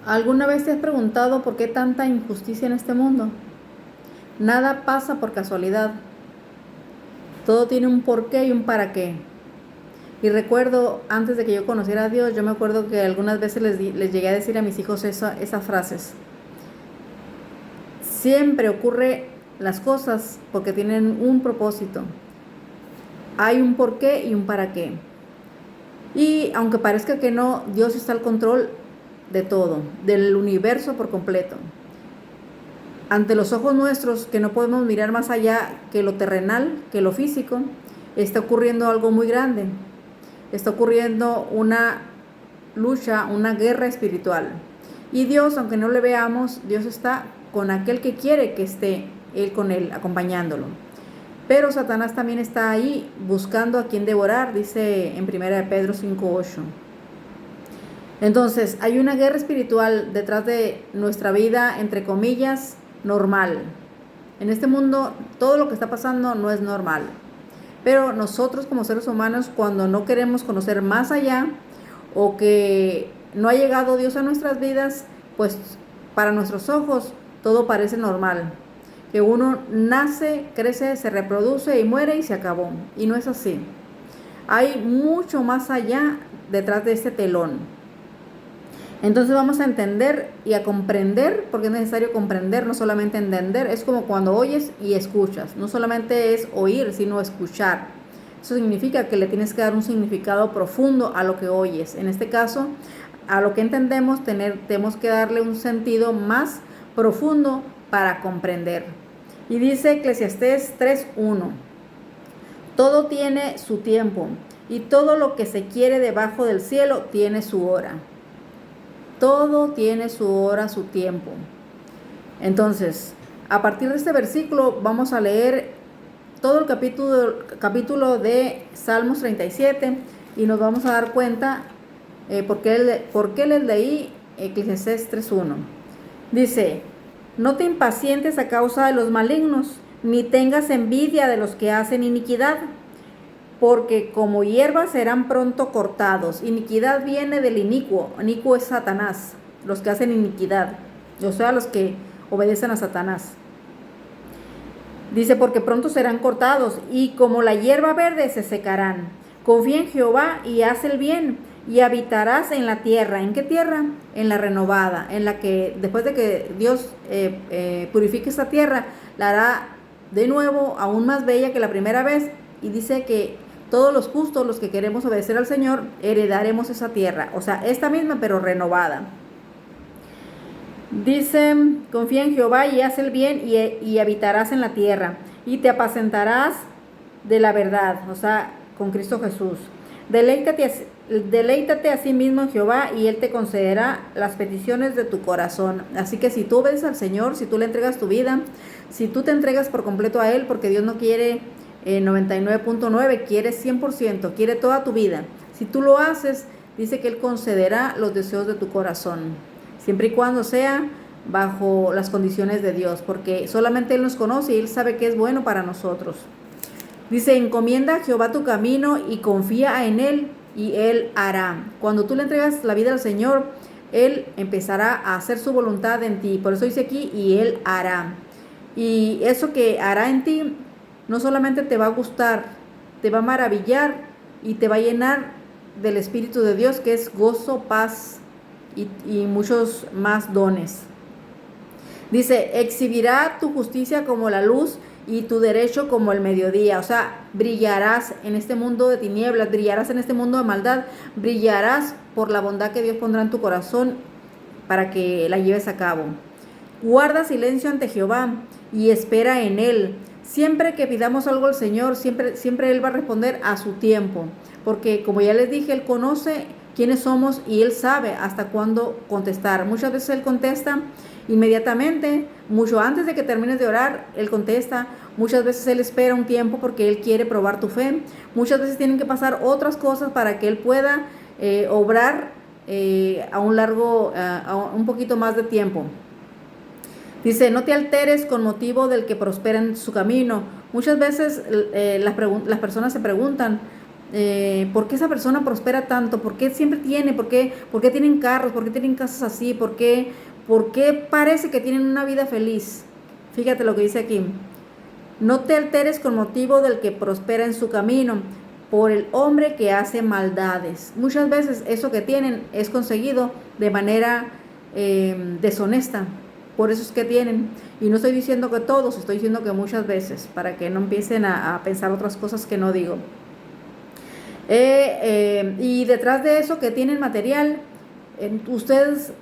¿Alguna vez te has preguntado por qué tanta injusticia en este mundo? Nada pasa por casualidad. Todo tiene un porqué y un para qué. Y recuerdo, antes de que yo conociera a Dios, yo me acuerdo que algunas veces les llegué a decir a mis hijos esas frases. Siempre ocurre las cosas porque tienen un propósito. Hay un porqué y un para qué. Y aunque parezca que no, Dios está al control de todo, del universo por completo. Ante los ojos nuestros, que no podemos mirar más allá que lo terrenal, que lo físico, está ocurriendo algo muy grande. Está ocurriendo una lucha, una guerra espiritual. Y Dios, aunque no le veamos, Dios está con aquel que quiere que esté Él con él, acompañándolo. Pero Satanás también está ahí buscando a quien devorar, dice en 1 Pedro 5:8. Entonces, hay una guerra espiritual detrás de nuestra vida, entre comillas, normal. En este mundo, todo lo que está pasando no es normal. Pero nosotros como seres humanos, cuando no queremos conocer más allá o que no ha llegado Dios a nuestras vidas, pues para nuestros ojos todo parece normal. Que uno nace, crece, se reproduce y muere y se acabó. Y no es así. Hay mucho más allá detrás de este telón. Entonces vamos a entender y a comprender, porque es necesario comprender, no solamente entender. Es como cuando oyes y escuchas. No solamente es oír, sino escuchar. Eso significa que le tienes que dar un significado profundo a lo que oyes. En este caso, a lo que entendemos, tenemos que darle un sentido más profundo para comprender. Y dice Eclesiastés 3:1. Todo tiene su tiempo, y todo lo que se quiere debajo del cielo tiene su hora. Todo tiene su hora, su tiempo. Entonces, a partir de este versículo vamos a leer todo el capítulo de Salmos 37 y nos vamos a dar cuenta por qué les leí Eclesiastés 3:1. Dice, no te impacientes a causa de los malignos, ni tengas envidia de los que hacen iniquidad, porque como hierba serán pronto cortados. Iniquidad viene del inicuo. Inicuo es Satanás, los que hacen iniquidad, o sea, los que obedecen a Satanás. Dice, porque pronto serán cortados, y como la hierba verde se secarán. Confía en Jehová y haz el bien, y habitarás en la tierra. ¿En qué tierra? En la renovada, en la que después de que Dios purifique esta tierra, la hará de nuevo aún más bella que la primera vez. Y dice que todos los justos, los que queremos obedecer al Señor, heredaremos esa tierra, o sea, esta misma pero renovada. Dice, confía en Jehová y haz el bien y habitarás en la tierra y te apacentarás de la verdad, o sea, con Cristo Jesús. Deleítate a sí mismo en Jehová y Él te concederá las peticiones de tu corazón. Así que si tú obedeces al Señor, si tú le entregas tu vida, si tú te entregas por completo a Él, porque Dios no quiere 99.9, quiere 100%, quiere toda tu vida. Si tú lo haces, dice que Él concederá los deseos de tu corazón, siempre y cuando sea bajo las condiciones de Dios, porque solamente Él nos conoce y Él sabe qué es bueno para nosotros. Dice, encomienda a Jehová tu camino y confía en Él y Él hará. Cuando tú le entregas la vida al Señor, Él empezará a hacer su voluntad en ti. Por eso dice aquí, y Él hará. Y eso que hará en ti no solamente te va a gustar, te va a maravillar y te va a llenar del Espíritu de Dios, que es gozo, paz y muchos más dones. Dice, exhibirá tu justicia como la luz y tu derecho como el mediodía. O sea, brillarás en este mundo de tinieblas, brillarás en este mundo de maldad, brillarás por la bondad que Dios pondrá en tu corazón para que la lleves a cabo. Guarda silencio ante Jehová y espera en Él. Siempre que pidamos algo al Señor, siempre Él va a responder a su tiempo. Porque como ya les dije, Él conoce quiénes somos y Él sabe hasta cuándo contestar. Muchas veces Él contesta inmediatamente, mucho antes de que termines de orar, Él contesta. Muchas veces Él espera un tiempo porque Él quiere probar tu fe. Muchas veces tienen que pasar otras cosas para que Él pueda obrar a un poquito más de tiempo. Dice, no te alteres con motivo del que prospera en su camino. Muchas veces las personas se preguntan, ¿Por qué esa persona prospera tanto? ¿Por qué siempre tiene? ¿Por qué tienen carros? ¿Por qué tienen casas así? ¿Por qué parece que tienen una vida feliz? Fíjate lo que dice aquí. No te alteres con motivo del que prospera en su camino, por el hombre que hace maldades. Muchas veces eso que tienen es conseguido de manera deshonesta. Por eso es que tienen. Y no estoy diciendo que todos, estoy diciendo que muchas veces, para que no empiecen a pensar otras cosas que no digo. Y detrás de eso que tienen material, ustedes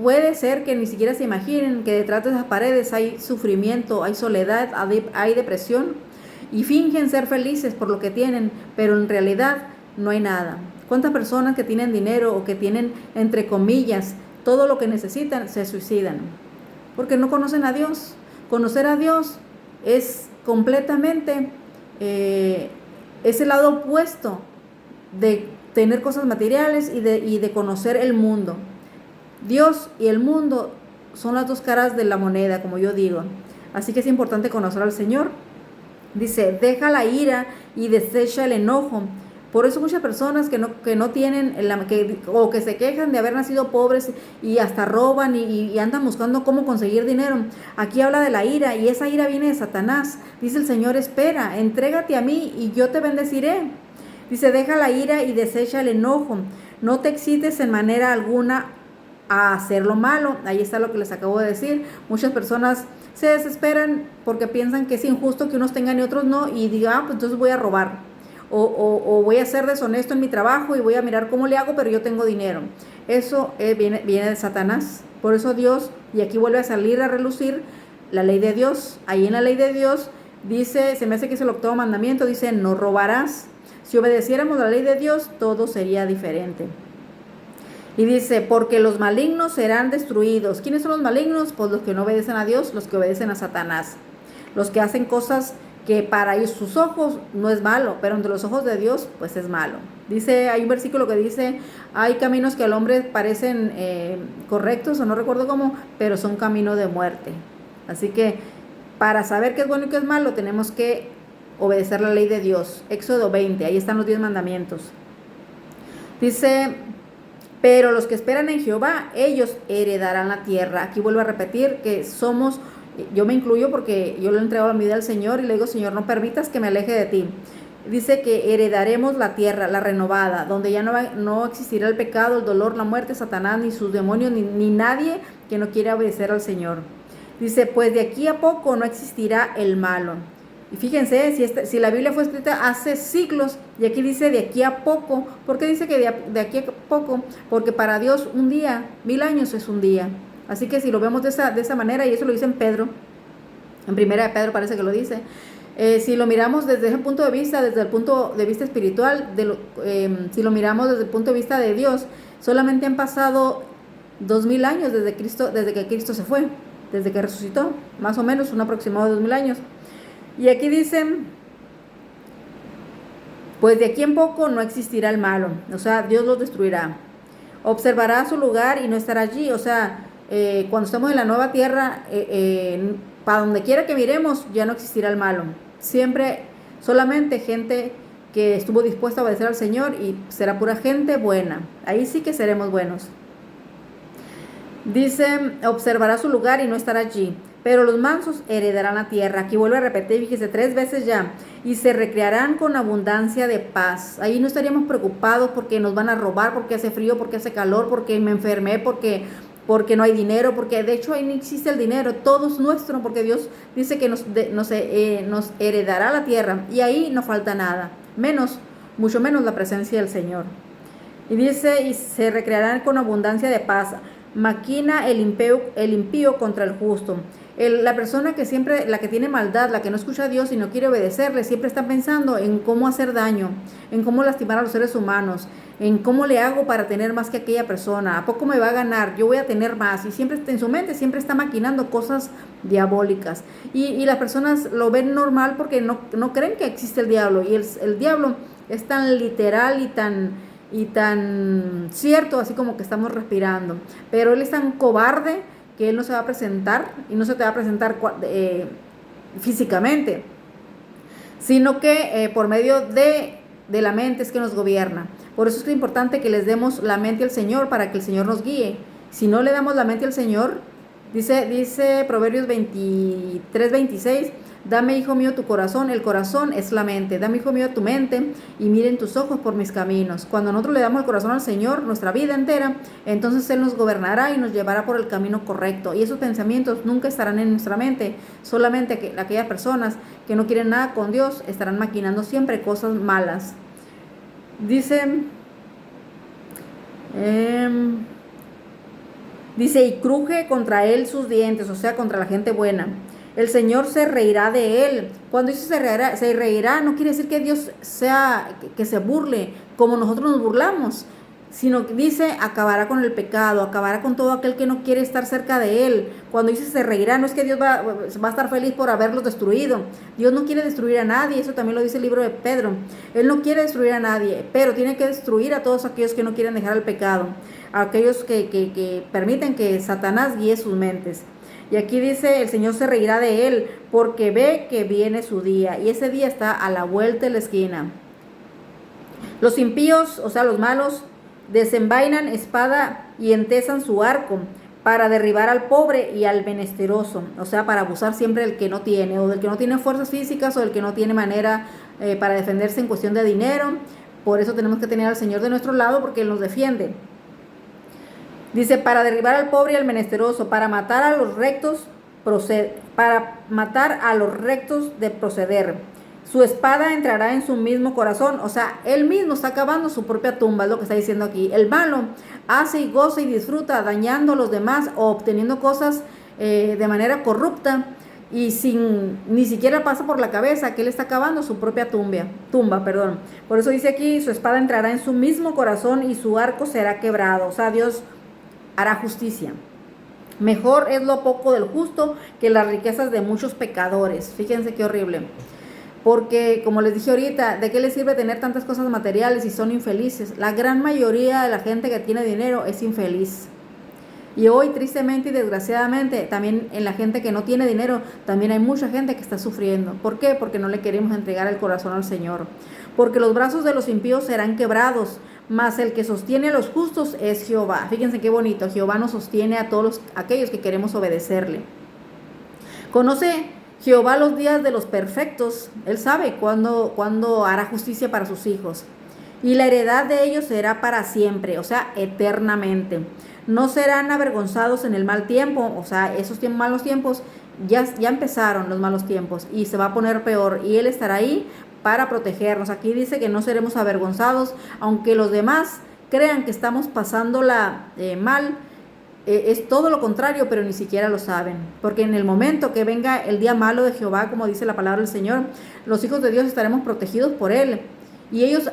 puede ser que ni siquiera se imaginen que detrás de esas paredes hay sufrimiento, hay soledad, hay depresión, y fingen ser felices por lo que tienen, pero en realidad no hay nada. ¿Cuántas personas que tienen dinero o que tienen, entre comillas, todo lo que necesitan, se suicidan? Porque no conocen a Dios. Conocer a Dios es completamente es el lado opuesto de tener cosas materiales y de conocer el mundo. Dios y el mundo son las dos caras de la moneda, como yo digo. Así que es importante conocer al Señor. Dice, deja la ira y desecha el enojo. Por eso muchas personas que no tienen, o que se quejan de haber nacido pobres y hasta roban y andan buscando cómo conseguir dinero. Aquí habla de la ira, y esa ira viene de Satanás. Dice el Señor, espera, entrégate a mí y yo te bendeciré. Dice, deja la ira y desecha el enojo. No te excites en manera alguna a hacer lo malo. Ahí está lo que les acabo de decir. Muchas personas se desesperan porque piensan que es injusto que unos tengan y otros no, y digan, pues entonces voy a robar. O voy a ser deshonesto en mi trabajo y voy a mirar cómo le hago, pero yo tengo dinero. Eso viene de Satanás. Por eso Dios, y aquí vuelve a salir a relucir la ley de Dios. Ahí en la ley de Dios dice, se me hace que es el 8º mandamiento, dice, no robarás. Si obedeciéramos la ley de Dios, todo sería diferente. Y dice, porque los malignos serán destruidos. ¿Quiénes son los malignos? Pues los que no obedecen a Dios, los que obedecen a Satanás. Los que hacen cosas que para sus ojos no es malo, pero ante los ojos de Dios pues es malo. Dice, hay un versículo que dice, hay caminos que al hombre parecen correctos, o no recuerdo cómo, pero son camino de muerte. Así que para saber qué es bueno y qué es malo, tenemos que obedecer la ley de Dios. Éxodo 20, ahí están los 10 mandamientos. Dice, pero los que esperan en Jehová, ellos heredarán la tierra. Aquí vuelvo a repetir que somos, yo me incluyo porque yo le he entregado mi vida al Señor y le digo, Señor, no permitas que me aleje de ti. Dice que heredaremos la tierra, la renovada, donde ya no existirá el pecado, el dolor, la muerte, Satanás, ni sus demonios, ni nadie que no quiera obedecer al Señor. Dice, pues de aquí a poco no existirá el malo. Y fíjense, si la Biblia fue escrita hace siglos, y aquí dice de aquí a poco. ¿Por qué dice que de aquí a poco? Porque para Dios un día, 1000 años es un día. Así que si lo vemos de esa manera, y eso lo dice en Pedro, en Primera de Pedro parece que lo dice, si lo miramos desde ese punto de vista, desde el punto de vista espiritual, si lo miramos desde el punto de vista de Dios, solamente han pasado 2000 años desde que Cristo se fue, desde que resucitó, más o menos, un aproximado de 2000 años. Y aquí dicen, pues de aquí en poco no existirá el malo, o sea, Dios los destruirá. Observará su lugar y no estará allí, o sea, cuando estamos en la nueva tierra, para donde quiera que miremos, ya no existirá el malo. Siempre, solamente gente que estuvo dispuesta a obedecer al Señor, y será pura gente buena. Ahí sí que seremos buenos. Dice, observará su lugar y no estará allí, pero los mansos heredarán la tierra. Aquí vuelvo a repetir, fíjese 3 veces ya. Y se recrearán con abundancia de paz. Ahí no estaríamos preocupados porque nos van a robar, porque hace frío, porque hace calor, porque me enfermé, porque no hay dinero, porque de hecho ahí no existe el dinero, todo es nuestro, porque Dios dice que nos heredará la tierra, y ahí no falta nada, mucho menos la presencia del Señor. Y dice, y se recrearán con abundancia de paz. Maquina el impío contra el justo. La persona que siempre, la que tiene maldad, la que no escucha a Dios y no quiere obedecerle, siempre está pensando en cómo hacer daño, en cómo lastimar a los seres humanos, en cómo le hago para tener más que aquella persona, a poco me va a ganar, yo voy a tener más, y siempre en su mente siempre está maquinando cosas diabólicas, y las personas lo ven normal porque no creen que existe el diablo, y el diablo es tan literal y tan cierto, así como que estamos respirando, pero él es tan cobarde que él no se va a presentar, y no se te va a presentar físicamente, sino que por medio de de la mente es que nos gobierna. Por eso es importante que les demos la mente al Señor para que el Señor nos guíe. Si no le damos la mente al Señor, dice Proverbios 23:26, dame, hijo mío, tu corazón. El corazón es la mente. Dame, hijo mío, tu mente y miren tus ojos por mis caminos. Cuando nosotros le damos el corazón al Señor, nuestra vida entera, entonces Él nos gobernará y nos llevará por el camino correcto. Y esos pensamientos nunca estarán en nuestra mente. Solamente aquellas personas que no quieren nada con Dios estarán maquinando siempre cosas malas. Dice, y cruje contra él sus dientes, o sea, contra la gente buena. El Señor se reirá de él. Cuando dice se reirá, no quiere decir que Dios que se burle como nosotros nos burlamos, sino que dice, acabará con el pecado, acabará con todo aquel que no quiere estar cerca de él. Cuando dice se reirá, no es que Dios va a estar feliz por haberlos destruido. Dios no quiere destruir a nadie, eso también lo dice el libro de Pedro. Él no quiere destruir a nadie, pero tiene que destruir a todos aquellos que no quieren dejar el pecado, a aquellos que permiten que Satanás guíe sus mentes. Y aquí dice, el Señor se reirá de él, porque ve que viene su día, y ese día está a la vuelta de la esquina. Los impíos, o sea, los malos, desenvainan espada y entesan su arco para derribar al pobre y al menesteroso, o sea, para abusar siempre del que no tiene, o del que no tiene fuerzas físicas, o del que no tiene manera para defenderse en cuestión de dinero. Por eso tenemos que tener al Señor de nuestro lado, porque Él nos defiende. Dice, para derribar al pobre y al menesteroso, para matar a los rectos de proceder. Su espada entrará en su mismo corazón, o sea, él mismo está acabando su propia tumba, es lo que está diciendo aquí. El malo hace y goza y disfruta dañando a los demás o obteniendo cosas de manera corrupta y ni siquiera pasa por la cabeza que él está acabando su propia tumba. Por eso dice aquí, su espada entrará en su mismo corazón y su arco será quebrado, o sea, Dios hará justicia. Mejor es lo poco del justo que las riquezas de muchos pecadores. Fíjense qué horrible. Porque, como les dije ahorita, ¿de qué les sirve tener tantas cosas materiales si son infelices? La gran mayoría de la gente que tiene dinero es infeliz. Y hoy, tristemente y desgraciadamente, también en la gente que no tiene dinero, también hay mucha gente que está sufriendo. ¿Por qué? Porque no le queremos entregar el corazón al Señor. Porque los brazos de los impíos serán quebrados, mas el que sostiene a los justos es Jehová. Fíjense qué bonito, Jehová nos sostiene a todos aquellos que queremos obedecerle. Conoce Jehová los días de los perfectos. Él sabe cuándo hará justicia para sus hijos. Y la heredad de ellos será para siempre, o sea, eternamente. No serán avergonzados en el mal tiempo, o sea, esos malos tiempos ya empezaron, los malos tiempos, y se va a poner peor, y Él estará ahí para protegernos. Aquí dice que no seremos avergonzados, aunque los demás crean que estamos pasándola mal. Es todo lo contrario, pero ni siquiera lo saben, porque en el momento que venga el día malo de Jehová, como dice la palabra del Señor, los hijos de Dios estaremos protegidos por Él, y ellos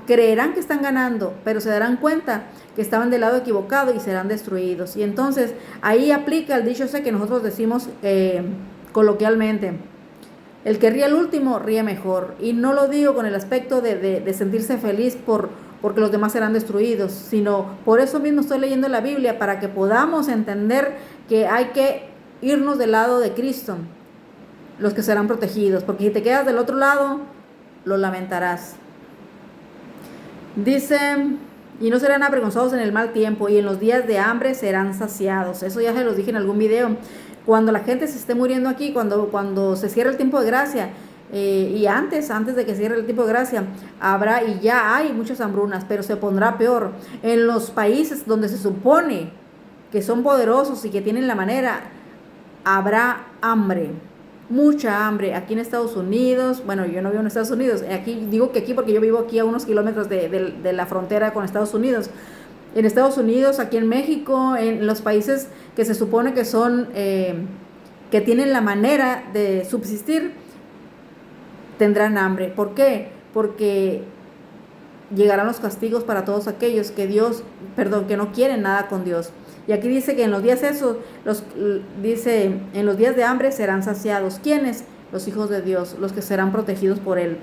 creerán que están ganando, pero se darán cuenta que estaban del lado equivocado y serán destruidos. Y entonces ahí aplica el dicho ese que nosotros decimos coloquialmente: el que ríe al último ríe mejor. Y no lo digo con el aspecto de sentirse feliz porque los demás serán destruidos, sino por eso mismo estoy leyendo la Biblia, para que podamos entender que hay que irnos del lado de Cristo, los que serán protegidos, porque si te quedas del otro lado, lo lamentarás. Dice, y no serán avergonzados en el mal tiempo, y en los días de hambre serán saciados. Eso ya se los dije en algún video. Cuando la gente se esté muriendo aquí, cuando se cierre el tiempo de gracia, y antes de que cierre el tiempo de gracia, habrá, y ya hay muchas hambrunas, pero se pondrá peor. En los países donde se supone que son poderosos y que tienen la manera, habrá hambre, mucha hambre. Aquí en Estados Unidos, bueno, yo no vivo en Estados Unidos, aquí digo que aquí porque yo vivo aquí a unos kilómetros de la frontera con Estados Unidos. En Estados Unidos, aquí en México, en los países que se supone que son, que tienen la manera de subsistir, tendrán hambre. ¿Por qué? Porque llegarán los castigos para todos aquellos que no quieren nada con Dios. Y aquí dice que en los días en los días de hambre serán saciados. ¿Quiénes? Los hijos de Dios, los que serán protegidos por Él.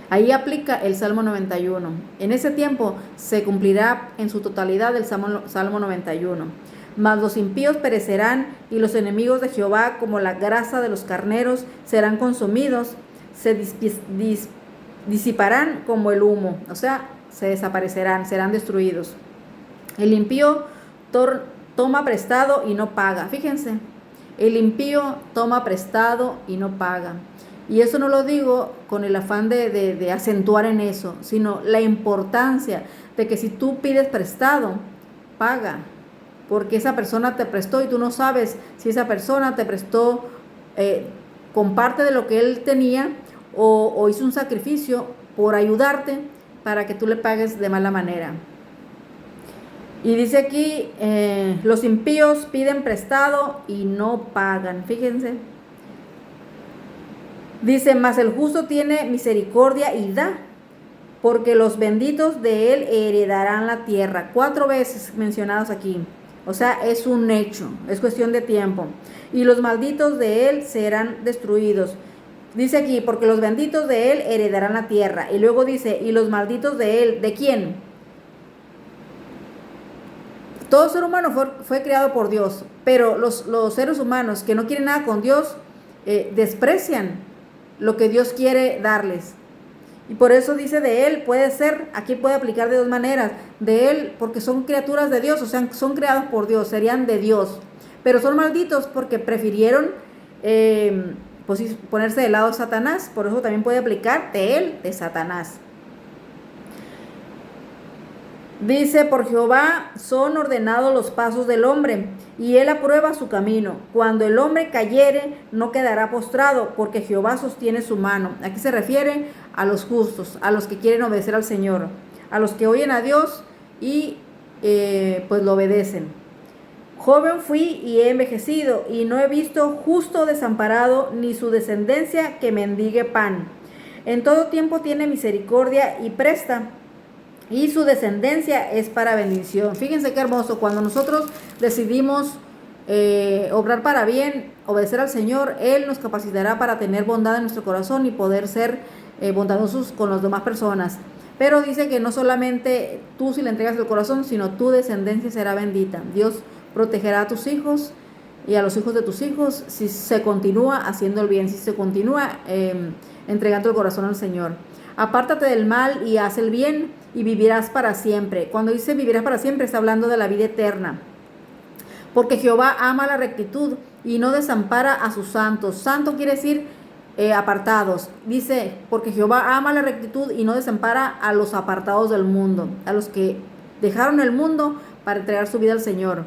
Ahí aplica el Salmo 91. En ese tiempo se cumplirá en su totalidad el Salmo 91. Mas los impíos perecerán, y los enemigos de Jehová, como la grasa de los carneros, serán consumidos. Se disiparán como el humo, o sea, se desaparecerán, serán destruidos. El impío toma prestado y no paga. Fíjense, el impío toma prestado y no paga. Y eso no lo digo con el afán de acentuar en eso, sino la importancia de que si tú pides prestado, paga. Porque esa persona te prestó y tú no sabes si esa persona te prestó con parte de lo que él tenía o hizo un sacrificio por ayudarte para que tú le pagues de mala manera. Y dice aquí, los impíos piden prestado y no pagan. Fíjense. Dice, mas el justo tiene misericordia y da, porque los benditos de él heredarán la tierra. 4 veces mencionados aquí. O sea, es un hecho, es cuestión de tiempo. Y los malditos de él serán destruidos. Dice aquí, porque los benditos de él heredarán la tierra. Y luego dice, y los malditos de él, ¿de quién? Todo ser humano fue creado por Dios, pero los seres humanos que no quieren nada con Dios desprecian lo que Dios quiere darles. Y por eso dice de él, puede ser, aquí puede aplicar de 2 maneras, de él porque son criaturas de Dios, o sea, son creados por Dios, serían de Dios, pero son malditos porque prefirieron pues, ponerse del lado de Satanás, por eso también puede aplicar de él, de Satanás. Dice, por Jehová son ordenados los pasos del hombre, y él aprueba su camino. Cuando el hombre cayere, no quedará postrado, porque Jehová sostiene su mano. Aquí se refiere a los justos, a los que quieren obedecer al Señor, a los que oyen a Dios y pues lo obedecen. Joven fui y he envejecido, y no he visto justo desamparado, ni su descendencia que mendigue pan. En todo tiempo tiene misericordia y presta, y su descendencia es para bendición. Fíjense qué hermoso, cuando nosotros decidimos obrar para bien, obedecer al Señor, Él nos capacitará para tener bondad en nuestro corazón y poder ser bondadosos con las demás personas. Pero dice que no solamente tú si le entregas el corazón, sino tu descendencia será bendita. Dios protegerá a tus hijos y a los hijos de tus hijos si se continúa haciendo el bien, si se continúa entregando el corazón al Señor. Apártate del mal y haz el bien y vivirás para siempre. Cuando dice vivirás para siempre, está hablando de la vida eterna. Porque Jehová ama la rectitud y no desampara a sus santos. Santo quiere decir apartados. Dice, porque Jehová ama la rectitud y no desampara a los apartados del mundo, a los que dejaron el mundo para entregar su vida al Señor.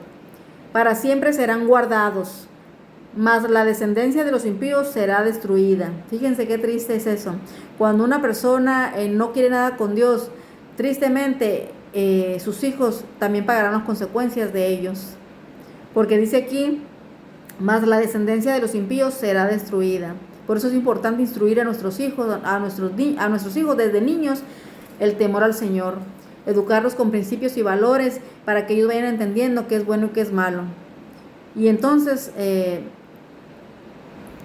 Para siempre serán guardados, mas la descendencia de los impíos será destruida. Fíjense qué triste es eso. Cuando una persona no quiere nada con Dios, tristemente sus hijos también pagarán las consecuencias de ellos. Porque dice aquí, mas la descendencia de los impíos será destruida. Por eso es importante instruir a nuestros hijos, a nuestros hijos desde niños, el temor al Señor. Educarlos con principios y valores para que ellos vayan entendiendo qué es bueno y qué es malo. Y entonces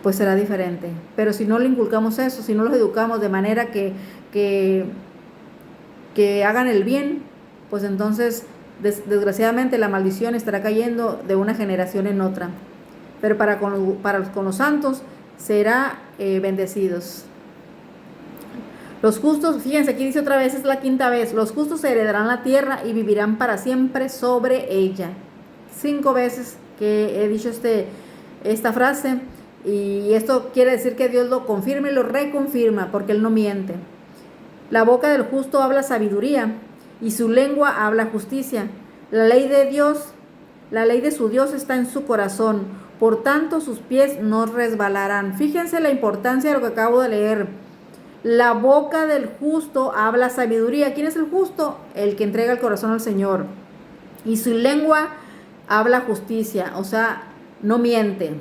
pues será diferente. Pero si no le inculcamos eso, si no los educamos de manera que hagan el bien, pues entonces desgraciadamente la maldición estará cayendo de una generación en otra. Pero para con los santos será bendecidos. Los justos, fíjense, aquí dice otra vez, es la 5ª vez, los justos heredarán la tierra y vivirán para siempre sobre ella. 5 veces que he dicho esta frase, y esto quiere decir que Dios lo confirma y lo reconfirma, porque Él no miente. La boca del justo habla sabiduría, y su lengua habla justicia. La ley de Dios, la ley de su Dios está en su corazón, por tanto sus pies no resbalarán. Fíjense la importancia de lo que acabo de leer. La boca del justo habla sabiduría. ¿Quién es el justo? El que entrega el corazón al Señor. Y su lengua habla justicia, o sea, no miente.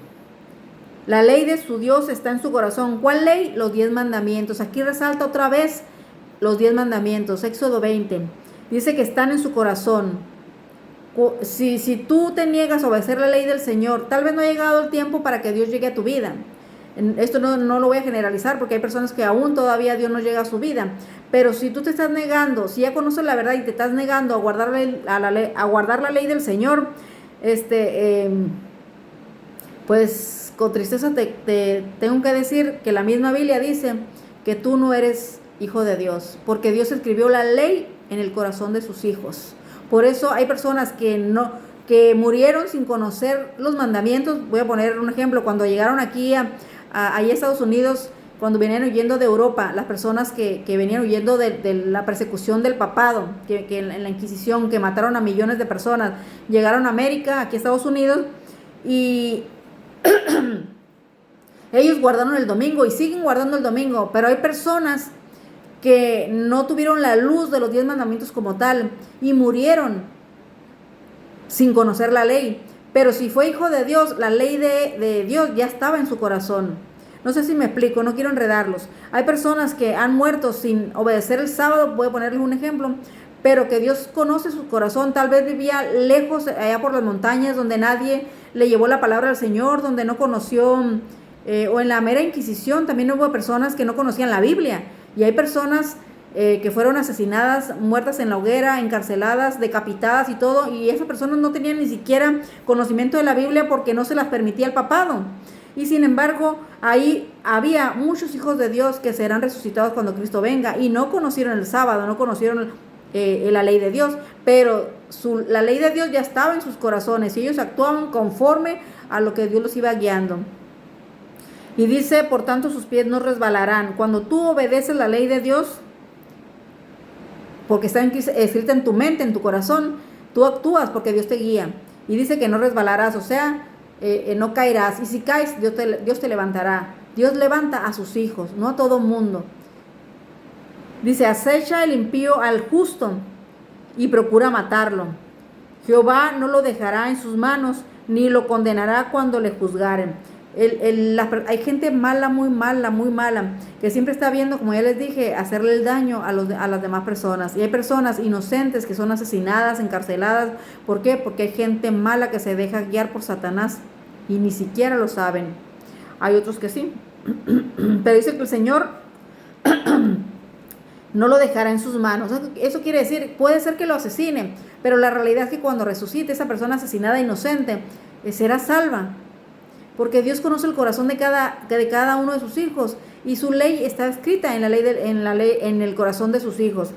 La ley de su Dios está en su corazón. ¿Cuál ley? Los 10 mandamientos. Aquí resalta otra vez los 10 mandamientos. Éxodo 20. Dice que están en su corazón. Si tú te niegas a obedecer la ley del Señor, tal vez no ha llegado el tiempo para que Dios llegue a tu vida. Esto no lo voy a generalizar porque hay personas que aún todavía Dios no llega a su vida. Pero si tú te estás negando, si ya conoces la verdad y te estás negando a guardar la ley del Señor, pues con tristeza te tengo que decir que la misma Biblia dice que tú no eres hijo de Dios, porque Dios escribió la ley en el corazón de sus hijos. Por eso hay personas que murieron sin conocer los mandamientos. Voy a poner un ejemplo: cuando llegaron aquí a Estados Unidos, cuando venían huyendo de Europa, las personas que venían huyendo de la persecución del papado, que en la Inquisición, que mataron a millones de personas, llegaron a América, aquí a Estados Unidos, y ellos guardaron el domingo y siguen guardando el domingo, pero hay personas que no tuvieron la luz de los 10 mandamientos como tal y murieron sin conocer la ley. Pero si fue hijo de Dios, la ley de Dios ya estaba en su corazón. No sé si me explico, no quiero enredarlos. Hay personas que han muerto sin obedecer el sábado, voy a ponerles un ejemplo, pero que Dios conoce su corazón. Tal vez vivía lejos, allá por las montañas, donde nadie le llevó la palabra al Señor, donde no conoció, o en la mera Inquisición también hubo personas que no conocían la Biblia. Y hay personas que fueron asesinadas, muertas en la hoguera, encarceladas, decapitadas y todo, y esas personas no tenían ni siquiera conocimiento de la Biblia porque no se las permitía el papado. Y sin embargo, ahí había muchos hijos de Dios que serán resucitados cuando Cristo venga, y no conocieron el sábado, no conocieron la ley de Dios, pero la ley de Dios ya estaba en sus corazones y ellos actuaban conforme a lo que Dios los iba guiando. Y dice, por tanto sus pies no resbalarán. Cuando tú obedeces la ley de Dios, porque está escrita en tu mente, en tu corazón, tú actúas porque Dios te guía. Y dice que no resbalarás, o sea, no caerás. Y si caes, Dios te levantará. Dios levanta a sus hijos, no a todo mundo. Dice, acecha el impío al justo y procura matarlo. Jehová no lo dejará en sus manos, ni lo condenará cuando le juzgaren. Hay gente mala, muy mala, que siempre está viendo, como ya les dije, hacerle el daño a las demás personas. Y hay personas inocentes que son asesinadas, encarceladas. ¿Por qué? Porque hay gente mala que se deja guiar por Satanás y ni siquiera lo saben. Hay otros que sí. Pero dice que el Señor no lo dejará en sus manos. Eso quiere decir, puede ser que lo asesine, pero la realidad es que cuando resucite esa persona asesinada inocente, será salva. Porque Dios conoce el corazón de cada uno de sus hijos, y su ley está escrita en el corazón de sus hijos.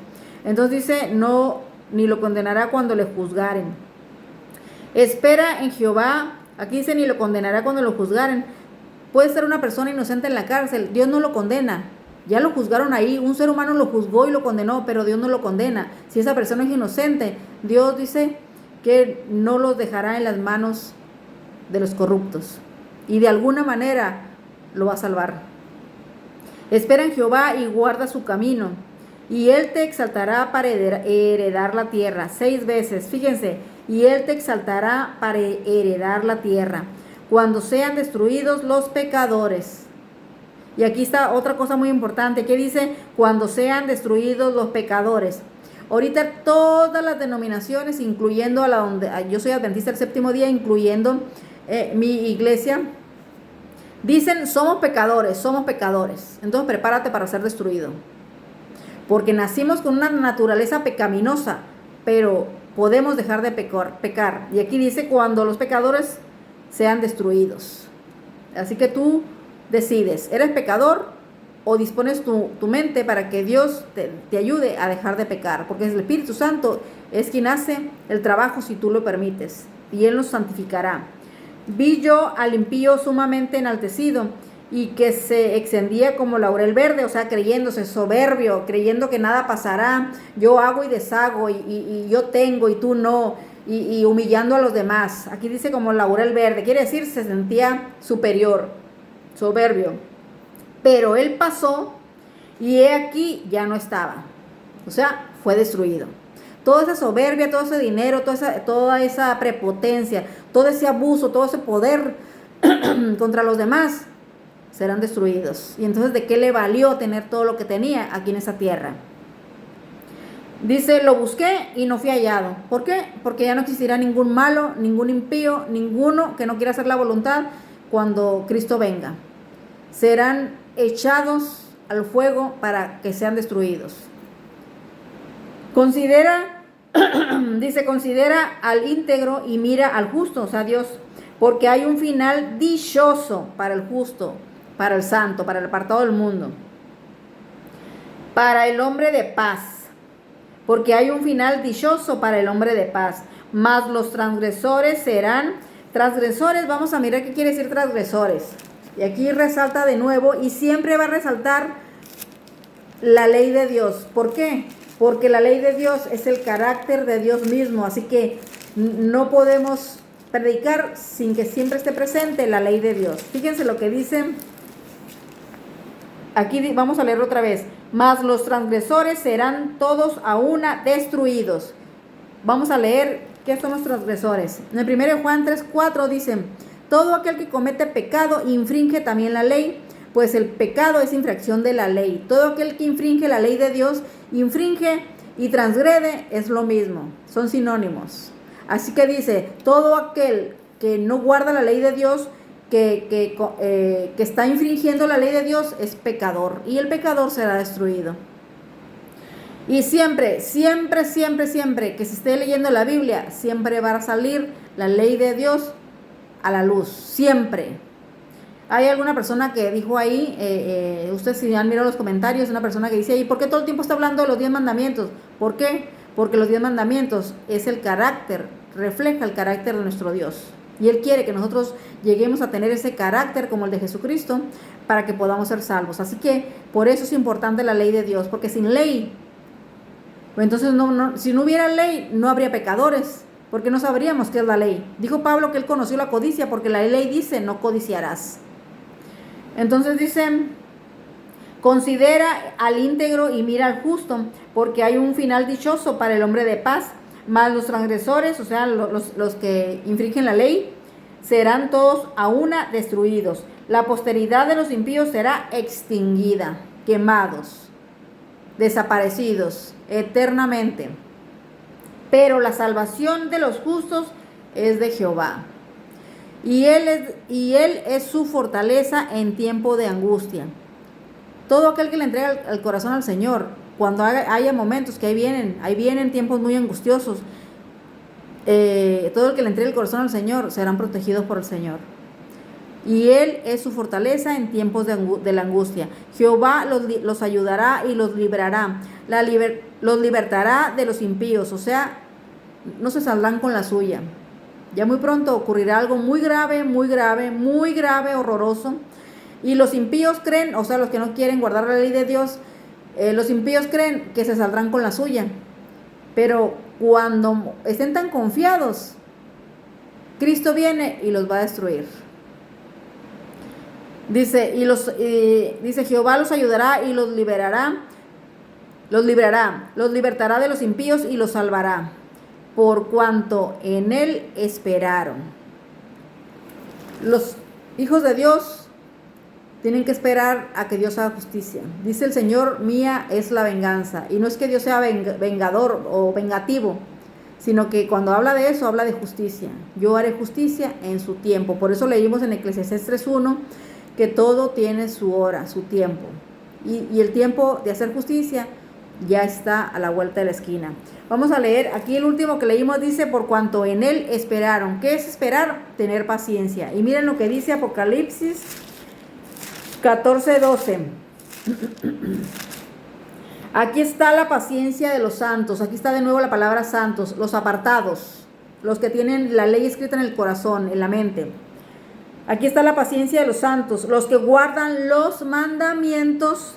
Entonces dice, no, ni lo condenará cuando le juzgaren. Espera en Jehová. Aquí dice, ni lo condenará cuando lo juzgaren. Puede ser una persona inocente en la cárcel, Dios no lo condena. Ya lo juzgaron ahí, un ser humano lo juzgó y lo condenó, pero Dios no lo condena. Si esa persona es inocente, Dios dice que no los dejará en las manos de los corruptos. Y de alguna manera lo va a salvar. Espera en Jehová y guarda su camino, y Él te exaltará para heredar la tierra. 6 veces, fíjense, y Él te exaltará para heredar la tierra, cuando sean destruidos los pecadores. Y aquí está otra cosa muy importante, que dice, cuando sean destruidos los pecadores. Ahorita todas las denominaciones, incluyendo yo soy adventista del séptimo día, incluyendo mi iglesia, dicen, somos pecadores. Entonces prepárate para ser destruido. Porque nacimos con una naturaleza pecaminosa, pero podemos dejar de pecar. Y aquí dice, cuando los pecadores sean destruidos. Así que tú decides, ¿eres pecador o dispones tu mente para que Dios te ayude a dejar de pecar? Porque el Espíritu Santo es quien hace el trabajo si tú lo permites, y Él nos santificará. Vi yo al impío sumamente enaltecido, y que se extendía como laurel verde, o sea, creyéndose soberbio, creyendo que nada pasará, yo hago y deshago, y yo tengo y tú no, y humillando a los demás. Aquí dice como laurel verde, quiere decir se sentía superior, soberbio. Pero él pasó, y he aquí ya no estaba, o sea, fue destruido. Toda esa soberbia, todo ese dinero, toda esa prepotencia, todo ese abuso, todo ese poder contra los demás serán destruidos. Y entonces, ¿de qué le valió tener todo lo que tenía aquí en esa tierra? Dice, lo busqué y no fui hallado. ¿Por qué? Porque ya no existirá ningún malo, ningún impío, ninguno que no quiera hacer la voluntad cuando Cristo venga. Serán echados al fuego para que sean destruidos. Considera, dice, considera al íntegro y mira al justo, o sea, Dios, porque hay un final dichoso para el justo, para el santo, para el apartado del mundo. para el hombre de paz, porque hay un final dichoso para el hombre de paz. Mas los transgresores serán transgresores. Vamos a mirar qué quiere decir transgresores. Y aquí resalta de nuevo, y siempre va a resaltar la ley de Dios. ¿Por qué? Porque la ley de Dios es el carácter de Dios mismo. Así que no podemos predicar sin que siempre esté presente la ley de Dios. Fíjense lo que dice. Aquí vamos a leerlo otra vez. Mas los transgresores serán todos a una destruidos. Vamos a leer qué son los transgresores. En el 1 Juan 3:4 dice: todo aquel que comete pecado infringe también la ley, pues el pecado es infracción de la ley. Todo aquel que infringe la ley de Dios, infringe y transgrede, es lo mismo. Son sinónimos. Así que dice, todo aquel que no guarda la ley de Dios, que está infringiendo la ley de Dios, es pecador, y el pecador será destruido. Y siempre que se esté leyendo la Biblia, siempre va a salir la ley de Dios a la luz, siempre. Hay alguna persona que dijo ahí, ustedes si han mirado los comentarios, una persona que dice, ¿y por qué todo el tiempo está hablando de los 10 mandamientos? ¿Por qué? Porque los 10 mandamientos es el carácter, refleja el carácter de nuestro Dios. Y Él quiere que nosotros lleguemos a tener ese carácter como el de Jesucristo para que podamos ser salvos. Así que por eso es importante la ley de Dios, porque sin ley, entonces si no hubiera ley, no habría pecadores, porque no sabríamos qué es la ley. Dijo Pablo que él conoció la codicia, porque la ley dice, no codiciarás. Entonces dicen, considera al íntegro y mira al justo, porque hay un final dichoso para el hombre de paz. Mas los transgresores, o sea, los que infringen la ley, serán todos a una destruidos. La posteridad de los impíos será extinguida, quemados, desaparecidos eternamente. Pero la salvación de los justos es de Jehová. Y él es su fortaleza en tiempo de angustia. Todo aquel que le entrega el corazón al Señor, cuando haya momentos que ahí vienen tiempos muy angustiosos, todo el que le entregue el corazón al Señor serán protegidos por el Señor. Y Él es su fortaleza en tiempos de la angustia. Jehová los ayudará y los librará. Los libertará de los impíos, o sea, no se saldrán con la suya. Ya muy pronto ocurrirá algo muy grave, horroroso. Y los impíos creen, o sea, los que no quieren guardar la ley de Dios, los impíos creen que se saldrán con la suya. Pero cuando estén tan confiados, Cristo viene y los va a destruir. Dice, dice Jehová los ayudará y los librará, los libertará de los impíos y los salvará, por cuanto en él esperaron. Los hijos de Dios tienen que esperar a que Dios haga justicia. Dice el Señor, mía es la venganza. Y no es que Dios sea vengador o vengativo, sino que cuando habla de eso, habla de justicia. Yo haré justicia en su tiempo. Por eso leímos en Eclesiastés 3:1 que todo tiene su hora, su tiempo. Y el tiempo de hacer justicia ya está a la vuelta de la esquina. Vamos a leer, aquí el último que leímos dice, por cuanto en él esperaron. ¿Qué es esperar? Tener paciencia. Y miren lo que dice Apocalipsis 14:12. Aquí está la paciencia de los santos. Aquí está de nuevo la palabra santos, los apartados, los que tienen la ley escrita en el corazón, en la mente. Aquí está la paciencia de los santos, los que guardan los mandamientos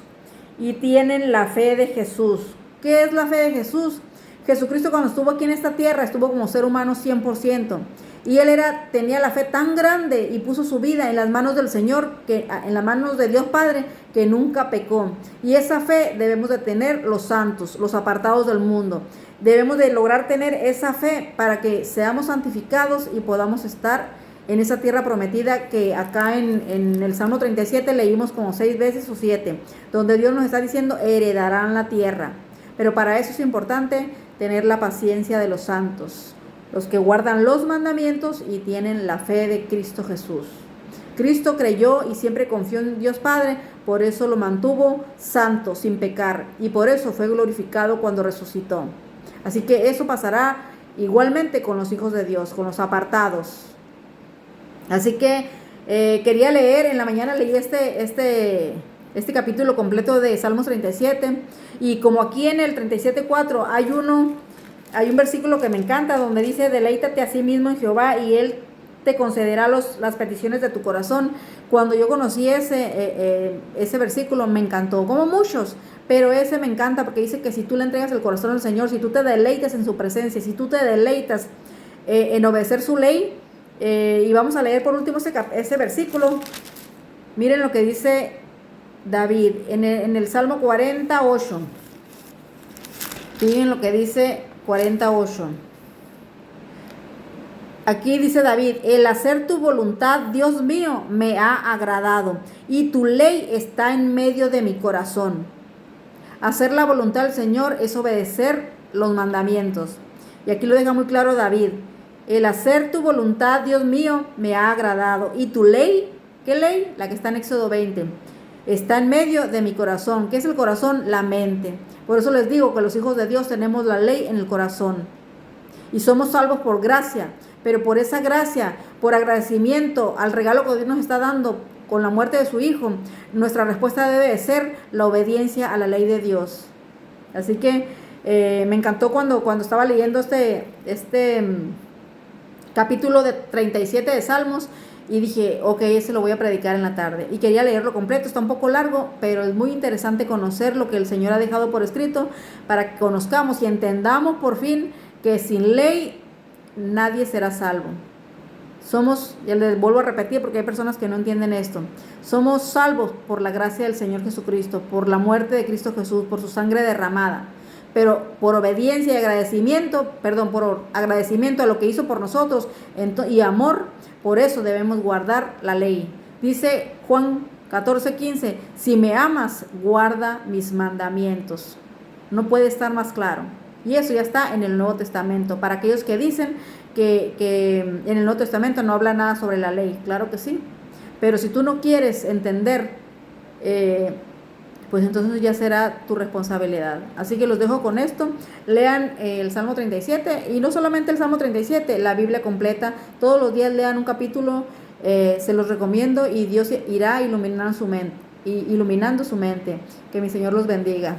y tienen la fe de Jesús. ¿Qué es la fe de Jesús? Jesucristo cuando estuvo aquí en esta tierra estuvo como ser humano 100%. Y él tenía la fe tan grande y puso su vida en las manos del Señor, en las manos de Dios Padre, que nunca pecó. Y esa fe debemos de tener los santos, los apartados del mundo. Debemos de lograr tener esa fe para que seamos santificados y podamos estar en esa tierra prometida que acá en el Salmo 37 leímos como 6 veces o 7, donde Dios nos está diciendo heredarán la tierra. Pero para eso es importante tener la paciencia de los santos, los que guardan los mandamientos y tienen la fe de Cristo Jesús. Cristo creyó y siempre confió en Dios Padre, por eso lo mantuvo santo, sin pecar, y por eso fue glorificado cuando resucitó. Así que eso pasará igualmente con los hijos de Dios, con los apartados. Así que quería leer, en la mañana leí este este capítulo completo de Salmos 37. Y como aquí en el 37:4 hay un versículo que me encanta donde dice: deleítate a sí mismo en Jehová y Él te concederá las peticiones de tu corazón. Cuando yo conocí ese versículo me encantó, como muchos, pero ese me encanta porque dice que si tú le entregas el corazón al Señor, si tú te deleitas en su presencia, si tú te deleitas en obedecer su ley, y vamos a leer por último ese versículo. Miren lo que dice David en el Salmo 48. Miren lo que dice 48. Aquí dice David: el hacer tu voluntad, Dios mío, me ha agradado, y tu ley está en medio de mi corazón. Hacer la voluntad del Señor es obedecer los mandamientos. Y aquí lo deja muy claro David: el hacer tu voluntad, Dios mío, me ha agradado, y tu ley, ¿qué ley? La que está en Éxodo 20, está en medio de mi corazón. ¿Qué es el corazón? La mente. Por eso les digo que los hijos de Dios tenemos la ley en el corazón. Y somos salvos por gracia, pero por esa gracia, por agradecimiento al regalo que Dios nos está dando con la muerte de su Hijo, nuestra respuesta debe de ser la obediencia a la ley de Dios. Así que me encantó cuando estaba leyendo este capítulo de 37 de Salmos, y dije, ok, ese lo voy a predicar en la tarde. Y quería leerlo completo, está un poco largo, pero es muy interesante conocer lo que el Señor ha dejado por escrito para que conozcamos y entendamos por fin que sin ley nadie será salvo. Somos, ya les vuelvo a repetir porque hay personas que no entienden esto, somos salvos por la gracia del Señor Jesucristo, por la muerte de Cristo Jesús, por su sangre derramada, pero por obediencia y agradecimiento, por agradecimiento a lo que hizo por nosotros y amor, por eso debemos guardar la ley. Dice Juan 14:15, si me amas, guarda mis mandamientos. No puede estar más claro. Y eso ya está en el Nuevo Testamento. Para aquellos que dicen que en el Nuevo Testamento no habla nada sobre la ley, claro que sí. Pero si tú no quieres entender, pues entonces ya será tu responsabilidad. Así que los dejo con esto. Lean el Salmo 37, y no solamente el Salmo 37, la Biblia completa. Todos los días lean un capítulo, se los recomiendo, y Dios irá iluminando su mente. Que mi Señor los bendiga.